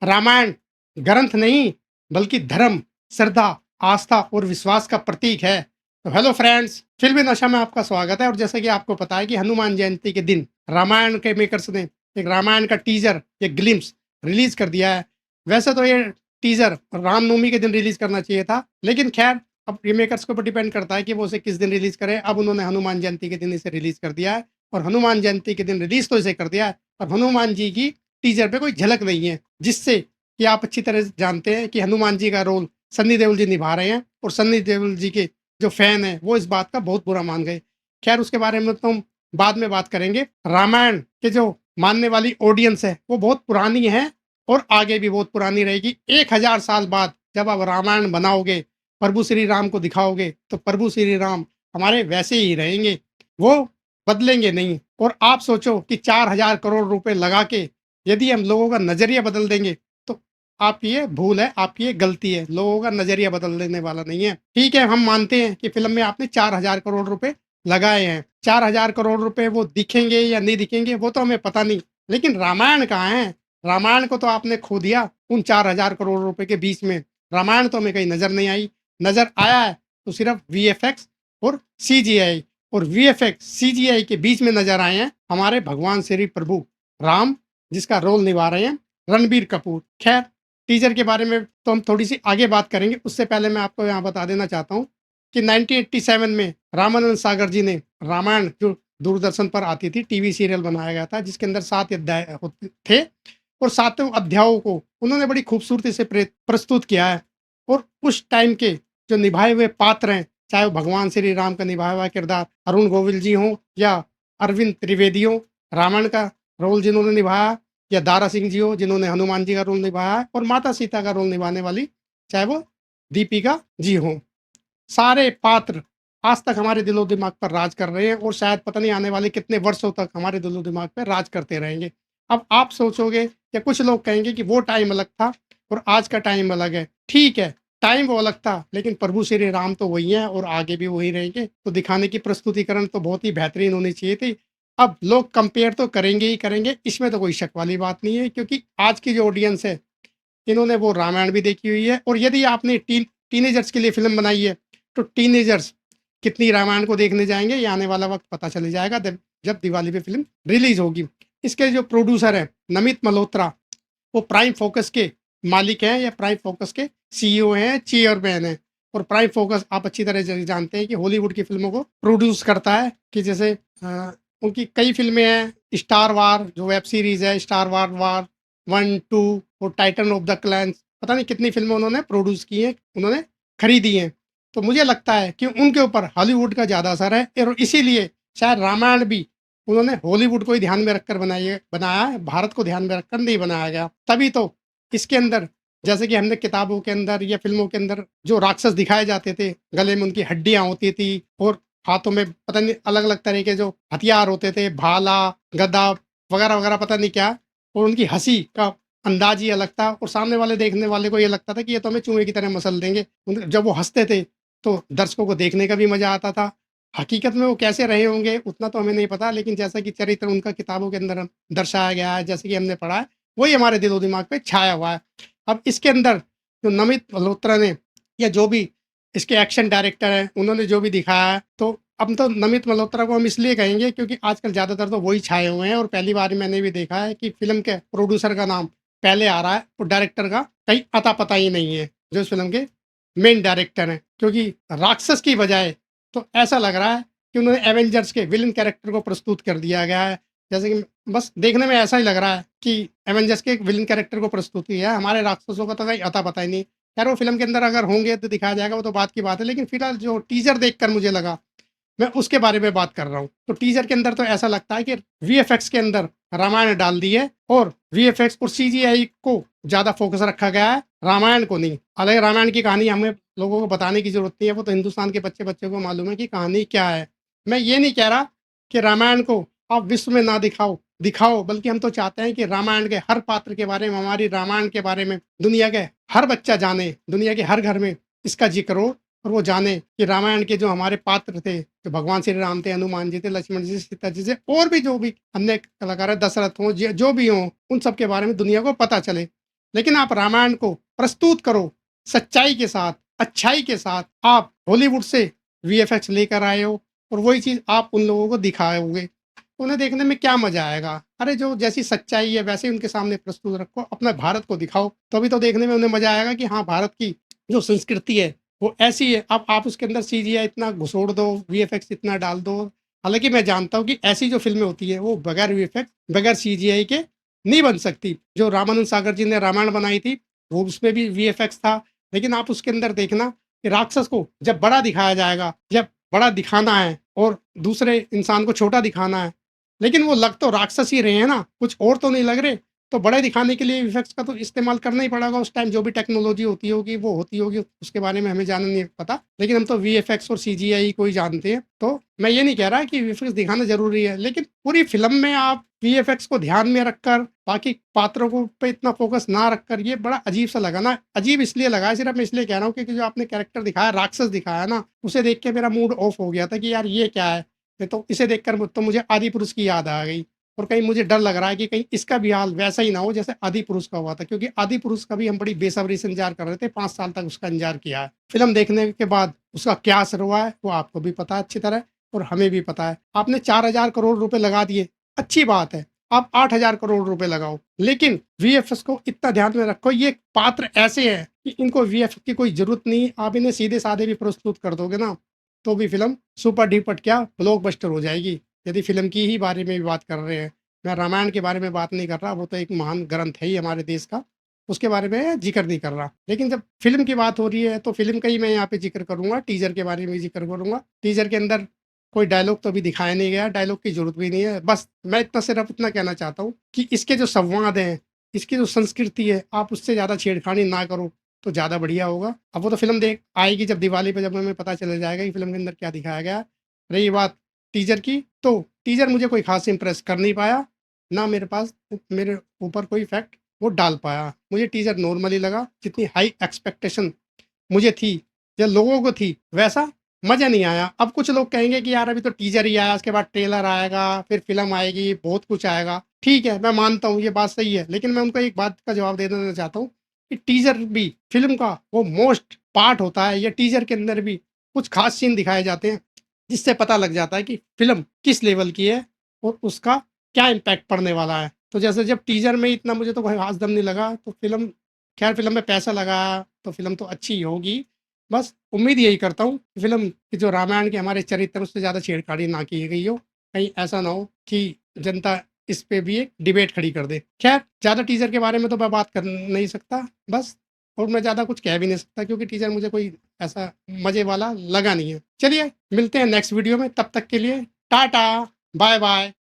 रामायण ग्रंथ नहीं बल्कि धर्म, श्रद्धा, आस्था और विश्वास का प्रतीक है। तो हेलो फ्रेंड्स, फिल्मी नशा में आपका स्वागत है। और जैसे कि आपको पता है कि हनुमान जयंती के दिन रामायण के मेकर्स ने एक रामायण का टीजर, एक ग्लिम्स रिलीज कर दिया है। वैसे तो ये टीजर रामनवमी के दिन रिलीज करना चाहिए था, लेकिन खैर अब ये मेकर्स के ऊपर डिपेंड करता है कि वो उसे किस दिन रिलीज करें। अब उन्होंने हनुमान जयंती के दिन इसे रिलीज कर दिया है, और हनुमान जयंती के दिन रिलीज तो इसे कर दिया है, और हनुमान जी की टीजर पे कोई झलक नहीं है, जिससे कि आप अच्छी तरह से जानते हैं कि हनुमान जी का रोल सन्नी देओल जी निभा रहे हैं, और सन्नी देओल जी के जो फैन हैं वो इस बात का बहुत बुरा मान गए। खैर उसके बारे में तो हम बाद में बात करेंगे। रामायण के जो मानने वाली ऑडियंस है वो बहुत पुरानी है, और आगे भी बहुत पुरानी रहेगी। 1000 साल बाद जब आप रामायण बनाओगे, प्रभु श्री राम को दिखाओगे, तो प्रभु श्री राम हमारे वैसे ही रहेंगे, वो बदलेंगे नहीं। और आप सोचो कि 4000 करोड़ रुपए लगा के यदि हम लोगों का नजरिया बदल देंगे, तो आप ये भूल है, आपकी ये गलती है। लोगों का नजरिया बदल देने वाला नहीं है। ठीक है, हम मानते हैं कि फिल्म में आपने 4000 करोड़ रुपए लगाए हैं। 4000 करोड़ रुपए वो दिखेंगे या नहीं दिखेंगे वो तो हमें पता नहीं, लेकिन रामायण कहाँ है? रामायण को तो आपने खो दिया उन 4000 करोड़ रुपए के बीच में। रामायण तो हमें कहीं नजर नहीं आई। नजर आया है तो सिर्फ वीएफएक्स और सीजीआई, और वीएफएक्स सीजीआई के बीच में नजर आए हैं हमारे भगवान श्री प्रभु राम, जिसका रोल निभा रहे हैं रणबीर कपूर। खैर टीजर के बारे में तो हम थोड़ी सी आगे बात करेंगे, उससे पहले मैं आपको यहाँ बता देना चाहता हूँ कि 1987 में रामानंद सागर जी ने रामायण, जो दूरदर्शन पर आती थी, टीवी सीरियल बनाया गया था, जिसके अंदर 7 अध्याय होते थे, और 7 अध्यायों को उन्होंने बड़ी खूबसूरती से प्रस्तुत किया है। और उस टाइम के जो निभाए हुए पात्र हैं, चाहे वो भगवान श्री राम का निभाया हुआ किरदार अरुण गोविल जी हों, या अरविंद त्रिवेदी हों रावण का रोल जिन्होंने निभाया, या दारा सिंह जी हो जिन्होंने हनुमान जी का रोल निभाया है, और माता सीता का रोल निभाने वाली चाहे वो दीपिका जी हों, सारे पात्र आज तक हमारे दिलो दिमाग पर राज कर रहे हैं, और शायद पता नहीं आने वाले कितने वर्षों तक हमारे दिलो दिमाग पर राज करते रहेंगे। अब आप सोचोगे या कुछ लोग कहेंगे कि वो टाइम अलग था और आज का टाइम अलग है। ठीक है, टाइम वो अलग था, लेकिन प्रभु श्री राम तो वही हैं और आगे भी वही रहेंगे। तो दिखाने की प्रस्तुतिकरण तो बहुत ही बेहतरीन होनी चाहिए थी। अब लोग कंपेयर तो करेंगे ही करेंगे, इसमें तो कोई शक वाली बात नहीं है, क्योंकि आज की जो ऑडियंस है इन्होंने वो रामायण भी देखी हुई है। और यदि आपने टीनेजर्स के लिए फिल्म बनाई है, तो टीनेजर्स कितनी रामायण को देखने जाएंगे, ये आने वाला वक्त पता चल जाएगा जब जब दिवाली पे फिल्म रिलीज होगी। इसके जो प्रोड्यूसर है नमित मल्होत्रा, वो प्राइम फोकस के मालिक हैं, या प्राइम फोकस के सीईओ हैं, चेयरमैन हैं। और प्राइम फोकस आप अच्छी तरह से जानते हैं कि हॉलीवुड की फिल्मों को प्रोड्यूस करता है, कि जैसे उनकी कई फिल्में हैं। स्टार वार जो वेब सीरीज है, स्टार वार वार 1, 2, और टाइटन ऑफ द क्लैंस, पता नहीं कितनी फिल्में उन्होंने प्रोड्यूस की हैं, उन्होंने खरीदी हैं। तो मुझे लगता है कि उनके ऊपर हॉलीवुड का ज़्यादा असर है, और इसीलिए शायद रामायण भी उन्होंने हॉलीवुड को ही ध्यान में रखकर बनाया है, भारत को ध्यान में रखकर नहीं बनाया गया। तभी तो इसके अंदर, जैसे कि हमने किताबों के अंदर या फिल्मों के अंदर जो राक्षस दिखाए जाते थे, गले में उनकी हड्डियां होती थी, और हाथों में पता नहीं अलग अलग तरह के जो हथियार होते थे, भाला, गदा वगैरह वगैरह, पता नहीं क्या। और उनकी हंसी का अंदाज ही अलग था, और सामने वाले देखने वाले को ये लगता था कि ये तो हमें चूहे की तरह मसल देंगे। जब वो हंसते थे तो दर्शकों को देखने का भी मजा आता था। हकीकत में वो कैसे रहे होंगे उतना तो हमें नहीं पता, लेकिन जैसा कि चरित्र उनका किताबों के अंदर दर्शाया गया है, जैसे कि हमने पढ़ा है, वही हमारे दिलो दिमाग पे छाया हुआ है। अब इसके अंदर जो नमित मल्होत्रा ने, या जो भी इसके एक्शन डायरेक्टर हैं, उन्होंने जो भी दिखाया है, तो अब तो नमित मल्होत्रा को हम इसलिए कहेंगे क्योंकि आजकल ज़्यादातर तो वही छाए हुए हैं। और पहली बार मैंने भी देखा है कि फिल्म के प्रोड्यूसर का नाम पहले आ रहा है और डायरेक्टर का कहीं अता पता ही नहीं है, जो इस फिल्म के मेन डायरेक्टर हैं। क्योंकि राक्षस की बजाय तो ऐसा लग रहा है कि उन्होंने एवेंजर्स के विलन कैरेक्टर को प्रस्तुत कर दिया गया है। जैसे कि बस देखने में ऐसा ही लग रहा है कि एवेंजर्स के एक विलन कैरेक्टर को प्रस्तुत किया है, हमारे राक्षसों का तो कहीं अता पता ही नहीं। खैर वो फिल्म के अंदर अगर होंगे तो दिखाया जाएगा, वो तो बात की बात है, लेकिन फिलहाल जो टीजर देखकर मुझे लगा, मैं उसके बारे में बात कर रहा हूँ। तो टीजर के अंदर तो ऐसा लगता है कि वीएफएक्स के अंदर रामायण डाल दी है, और वीएफएक्स और सीजीआई को ज्यादा फोकस रखा गया है, रामायण को नहीं। हालांकि रामायण की कहानी हमें लोगों को बताने की जरूरत नहीं है, वो तो हिंदुस्तान के बच्चे बच्चे को मालूम है कि कहानी क्या है। मैं ये नहीं कह रहा कि रामायण को आप विश्व में ना दिखाओ, दिखाओ, बल्कि हम तो चाहते हैं कि रामायण के हर पात्र के बारे में, हमारी रामायण के बारे में दुनिया के हर बच्चा जाने, दुनिया के हर घर में इसका जिक्र हो, और वो जाने कि रामायण के जो हमारे पात्र थे, जो भगवान श्री राम थे, हनुमान जी थे, लक्ष्मण जी, सीता जी से, और भी जो भी अन्य कलाकार है, दशरथ हो, जो भी हो, उन सब के बारे में दुनिया को पता चले। लेकिन आप रामायण को प्रस्तुत करो सच्चाई के साथ, अच्छाई के साथ। आप हॉलीवुड से वीएफएक्स लेकर आए हो और वही चीज़ आप उन लोगों को दिखाओगे, उन्हें देखने में क्या मज़ा आएगा? अरे जो जैसी सच्चाई है वैसे ही उनके सामने प्रस्तुत रखो, अपना भारत को दिखाओ, तभी तो देखने में उन्हें मज़ा आएगा कि हाँ, भारत की जो संस्कृति है वो ऐसी है। अब आप उसके अंदर सीजीआई इतना घुसोड़ दो, वीएफएक्स इतना डाल दो। हालाँकि मैं जानता हूँ कि ऐसी जो फ़िल्में होती हैं वो बगैर वीएफएक्स, बगैर सीजीआई के नहीं बन सकती। जो रामानंद सागर जी ने रामायण बनाई थी, वो उसमें भी वीएफएक्स था। लेकिन आप उसके अंदर देखना कि राक्षस को जब बड़ा दिखाया जाएगा, जब बड़ा दिखाना है और दूसरे इंसान को छोटा दिखाना है, लेकिन वो लग तो राक्षस ही रहे हैं ना, कुछ और तो नहीं लग रहे। तो बड़े दिखाने के लिए वीएफएक्स का तो इस्तेमाल करना ही पड़ेगा उस टाइम, जो भी टेक्नोलॉजी होती होगी वो होती होगी, उसके बारे में हमें जानना नहीं पता। लेकिन हम तो वीएफएक्स और सीजीआई को ही जानते हैं। तो मैं ये नहीं कह रहा कि वीएफएक्स दिखाना ज़रूरी है, लेकिन पूरी फ़िल्म में आप वीएफएक्स को ध्यान में रखकर, बाकी पात्रों को पे इतना फ़ोकस ना रखकर, ये बड़ा अजीब-सा लगा ना। अजीब इसलिए लगा, सिर्फ़ मैं इसलिए कह रहा हूँ क्योंकि जो आपने कैरेक्टर दिखाया, राक्षस दिखाया ना, उसे देख के मेरा मूड ऑफ हो गया था कि यार ये क्या है? ये तो इसे देखकर तो मुझे आदिपुरुष की याद आ गई। और कहीं मुझे डर लग रहा है कि कहीं इसका भी हाल वैसा ही ना हो जैसे आदिपुरुष का हुआ था, क्योंकि आदिपुरुष का भी हम बड़ी बेसब्री से इंतजार कर रहे थे, 5 साल तक उसका इंतजार किया है। फ़िल्म देखने के बाद उसका क्या असर हुआ है, वो आपको भी पता है अच्छी तरह और हमें भी पता है। आपने 4,000 करोड़ रुपए लगा दिए, अच्छी बात है। आप 8,000 करोड़ रुपए लगाओ, लेकिन वीएफएक्स को इतना ध्यान में रखो, ये पात्र ऐसे हैं कि इनको वीएफएक्स की कोई ज़रूरत नहीं। आप इन्हें सीधे-साधे भी प्रस्तुत कर दोगे ना, तो भी फ़िल्म सुपर डुपर क्या ब्लॉकबस्टर हो जाएगी। यदि फ़िल्म की ही बारे में भी बात कर रहे हैं, मैं रामायण के बारे में बात नहीं कर रहा, वो तो एक महान ग्रंथ है ही हमारे देश का, उसके बारे में ज़िक्र नहीं कर रहा। लेकिन जब फ़िल्म की बात हो रही है, तो फ़िल्म का ही मैं यहाँ पे ज़िक्र करूँगा, टीज़र के बारे में ज़िक्र करूँगा। टीज़र के अंदर कोई डायलॉग तो अभी दिखाया नहीं गया, डायलॉग की ज़रूरत भी नहीं है। बस मैं इतना सिर्फ़ इतना कहना चाहता हूँ कि इसके जो संवाद हैं, इसकी जो संस्कृति है, आप उससे ज़्यादा छेड़खानी ना करो, तो ज़्यादा बढ़िया होगा। अब वो तो फ़िल्म देख आएगी जब दिवाली पे, जब हमें पता चल जाएगा कि फ़िल्म के अंदर क्या दिखाया गया है। रही बात टीज़र की, तो टीज़र मुझे कोई ख़ास इम्प्रेस कर नहीं पाया, ना मेरे पास मेरे ऊपर कोई इफ़ेक्ट वो डाल पाया। मुझे टीज़र नॉर्मल ही लगा, जितनी हाई एक्सपेक्टेशन मुझे थी या लोगों को थी, वैसा मज़ा नहीं आया। अब कुछ लोग कहेंगे कि यार अभी तो टीज़र ही आया, उसके बाद ट्रेलर आएगा, फिर फ़िल्म आएगी, बहुत कुछ आएगा। ठीक है, मैं मानता हूँ ये बात सही है, लेकिन मैं उनको एक बात का जवाब दे देना चाहता हूँ कि टीज़र भी फ़िल्म का वो मोस्ट पार्ट होता है, या टीज़र के अंदर भी कुछ ख़ास सीन दिखाए जाते हैं, जिससे पता लग जाता है कि फ़िल्म किस लेवल की है और उसका क्या इम्पैक्ट पड़ने वाला है। तो जैसे जब टीज़र में इतना मुझे तो कोई ख़ास दम नहीं लगा, तो फ़िल्म खैर फ़िल्म में पैसा लगा, तो फ़िल्म तो अच्छी ही होगी। बस उम्मीद यही करता हूँ कि फ़िल्म की जो रामायण के हमारे चरित्र हैं, उससे ज़्यादा छेड़खानी ना की गई हो। कहीं ऐसा ना हो कि जनता इस पे भी एक डिबेट खड़ी कर दे। ख़ैर ज़्यादा टीज़र के बारे में तो मैं बात कर नहीं सकता, बस। और मैं ज़्यादा कुछ कह भी नहीं सकता क्योंकि टीज़र मुझे कोई ऐसा मज़े वाला लगा नहीं है। चलिए मिलते हैं नेक्स्ट वीडियो में, तब तक के लिए टाटा, बाय-बाय।